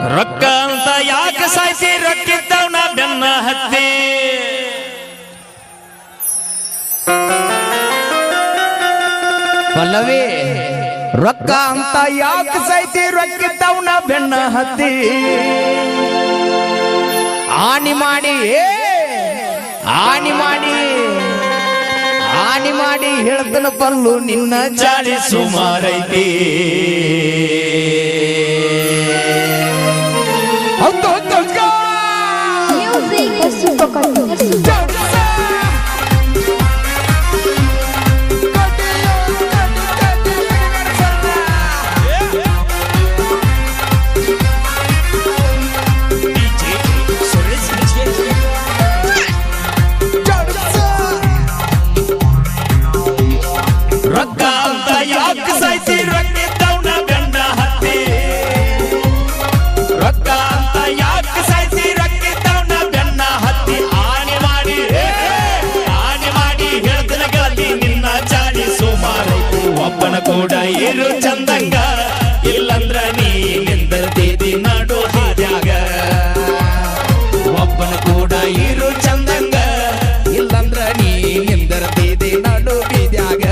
ರೊಕ್ಕ ಅಂತ ಯಾಕೆ ಸಾಯ್ತಿ ರೊಕ್ಕಿದ್ದವನ ಬೆನ್ನ ಹತ್ತಿ ಪಲ್ಲವಿ ರೊಕ್ಕ ಅಂತ ಯಾಕೆ ಸಾಯ್ತಿ ರೊಕ್ಕಿದ್ದವನ ಬೆನ್ನ ಹತ್ತಿ ಆನಿ ಮಾಡಿ ಹೇಳ್ತನ ಪಲ್ಲು ನಿನ್ನ ಚಾಳಿ ಸುಮಾರೈತಿ ರೊಕ್ಕ ಅಂತ ಯಾಕೆ ಸಾಯ್ತಿ ರೊಕ್ಕಿದ್ದವನ ಬೆನ್ನ ಹತ್ತಿ ರೊಕ್ಕ ಅಂತ ಯಾಕೆ ಸಾಯ್ತಿ ರೊಕ್ಕಿದ್ದವನ ಬೆನ್ನ ಹತ್ತಿ ಆನೆ ಮಾಡಿ ಹೇಳ್ತನ ಗೆಳತಿ ನಿನ್ನ ಚಾಳಿ ಸುಮಾರೈತಿ ಒಬ್ಬನ ಕೂಡ ಇರು ಚಂದಂಗ ಇಲ್ಲಂದ್ರ ನೀ ನಿಂದಿರ್ತಿದಿ ನಡು ಹಾದ್ಯಾಗ ಒಬ್ಬನ ಕೂಡ ಇರು ಚಂದಂಗ ಇಲ್ಲಂದ್ರ ನೀ ನಿಂದಿರ್ತಿದಿ ನಡು ಬೀದ್ಯಾಗ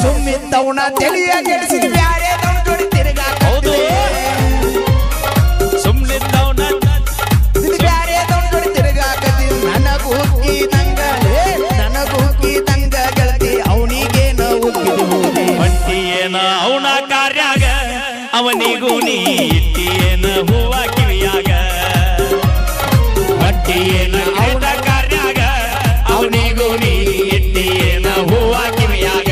ಸುಮ್ಮಿದ್ದವನ ತಿಳಿಯ ಗೆಡಿಸಿದ ಬ್ಯಾರೆ ಜೋಡಿ ತಿರುಗಾಕ ಹೌದು ಸುಮ್ಮನಿದ್ದವನ ಬ್ಯಾರೆ ಜೋಡಿ ತಿರುಗಾಕತಿ ನನಗೂ ಹುಕ್ಕಿದಂಗ ಗೆಳತಿ ಅವನಿಗೇನ ಹುಕ್ಕಿದ ಹೋದೆ ಹೊಂಟಿಯೇನ ಅವನ ಕಾರ್ಯಾಗ ಅವನಿಗೂ ನೀ ಇಟ್ಟಿಯೇನ ಹೂವ ಕಿವಿಯಾಗ ಹೊಂಟಿಯೇನ ಅವನ ಕಾರ್ಯಾಗ ಅವನಿಗೂ ನೀ ಇಟ್ಟಿಯೇನ ಹೂವ ಕಿವಿಯಾಗ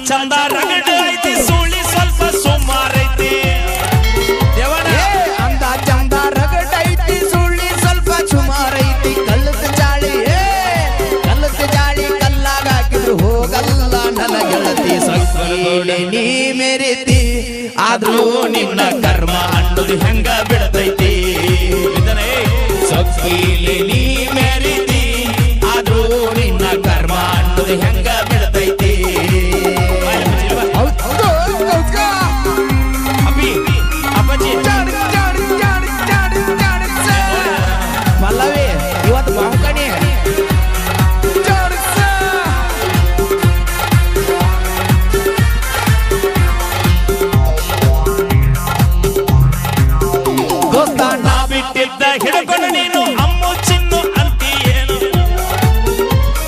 ಚಂದ ರಗಡ ಐತಿ ಸುಳಿ ಸ್ವಲ್ಪ ಸುಮಾರೈತಿ ದೇವನ ಅಂದ ಚಂದ ರಗಡ ಐತಿ ಸುಳ್ಳಿ ಸ್ವಲ್ಪ ಸುಮಾರೈತಿ ಕಲ್ಲದ ಜಾಳಿ ಕಲ್ಲಾಗ ಹಾಕಿದ್ರು ಹೋಗಲ್ಲ ನನ್ನ ಗೆಳತಿ ಸಕ್ಕರೆ ನೀ ಮೆರಿತಿ ಆದ್ರೂ ನಿನ್ನ ಕರ್ಮ ಅನ್ನೋದು ಹೆಂಗ ಬಿಡತೈತಿ ಸಕ್ಕೀಲಿ ನೀ ಮೆರಿತಿ ಆದ್ರೂ ನಿನ್ನ ಕರ್ಮ ಅನ್ನೋದು ಹೆಂಗ ಬಿಡತೈತಿ ಪಲ್ಲವಿ ಇವತ್ತು ಬಾಂಕಣಿ ದೋಸ್ತ ನಾ ಬಿಟ್ಟಿದ್ದ ಹಿಡ್ಕೊಂಡು ನೀನು ಅಮ್ಮು ಚಿನ್ನು ಅಂತೀಯೇನು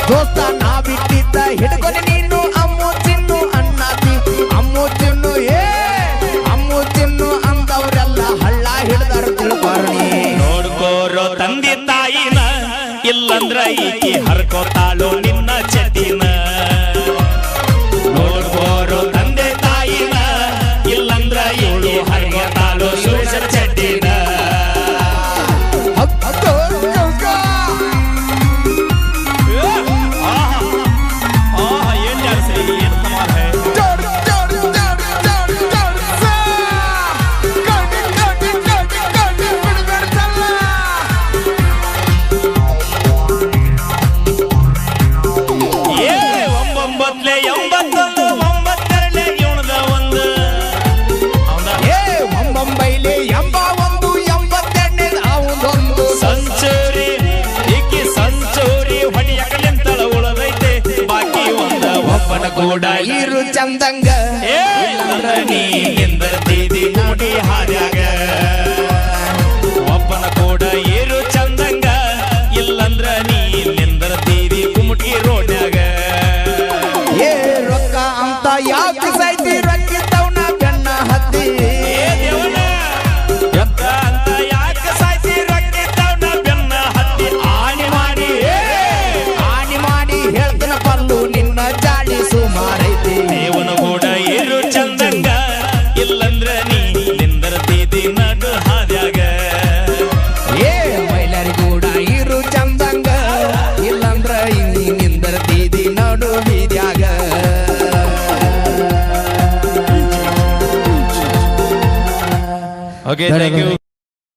ದೋಸ್ತ ನಾ ಬಿಟ್ಟಿದ್ದ ಹಿಡ್ಕೊಂಡು ನೀನು ಅಮ್ಮು ಚಿನ್ನು ಅನ್ನತಿ ಅಮ್ಮು ಚಿನ್ನು ಅಂದವ್ರೆಲ್ಲ ಹಳ್ಳ ಹಿಡ್ದಾರ ತಿಳ್ಬಾರ್ನಿ ನೋಡ್ಕೋರೋ ತಂದೆ ತಾಯಿನ ಇಲ್ಲಂದ್ರ ಈಕಿ ಹರ್ಕೋತಾಳು ನಿನ್ನ ಚಟಿನ ನೋಡ್ಕೋರೋ ತಂದೆ ತಾಯಿನ ಇಲ್ಲಂದ್ರ ಈಕಿ ಹರ್ಕೋತಾಳು ಸುರೇಶನ ಚಟಿನ ಏನ್ ಜಾಸ್ತಿ ಏನ್ ಕಮಾಲ್ ಹೈ ಒಂಬೊಂಬತ್ಲೆ ಎಂಬತ್ತೊಂದು ಒಂಬತ್ತೆರಡನೇ ಇವನದ ಒಂದು ಒಂಬೈಲಿ ಎಂಬ ಎಂಬತ್ತೆರಡನೇ ಅವನೊಂದು ಸಂಚೂರಿ ಈಕಿ ಸಂಚೂರಿ ಹೊಡಿಯಕಲಿಂತಳ ಉಳದೈತೆ ಬಾಕಿ ಒಂದ ಒಬ್ಬನ ಕೂಡ ಇರು ಚಂದಂಗ ನೀ ನಿಂದಿರ್ತಿದಿ ನೋಡಿ ಹಾದ್ಯಾಗ ಒಬ್ಬನ ಕೂಡ ಇರು ಚಂದಂಗ ಇಲ್ಲಂದ್ರ ನೀ ನಿಂದಿರ್ತಿದಿ ಕುಮಟಿ ರೋಡ್ಯಾಗ ರೊಕ್ಕ ಅಂತ ಯಾಕೆ ಸಾಯ್ತಿ ರೊಕ್ಕಿದ್ದವನ ಬೆನ್ನ ಹತ್ತಿ ದೇವನ ರೊಕ್ಕ ಅಂತ ಯಾಕೆ ಸಾಯ್ತಿ ರೊಕ್ಕಿದ್ದವನ ಬೆನ್ನ ಓಕೆ ಥ್ಯಾಂಕ್ ಯು.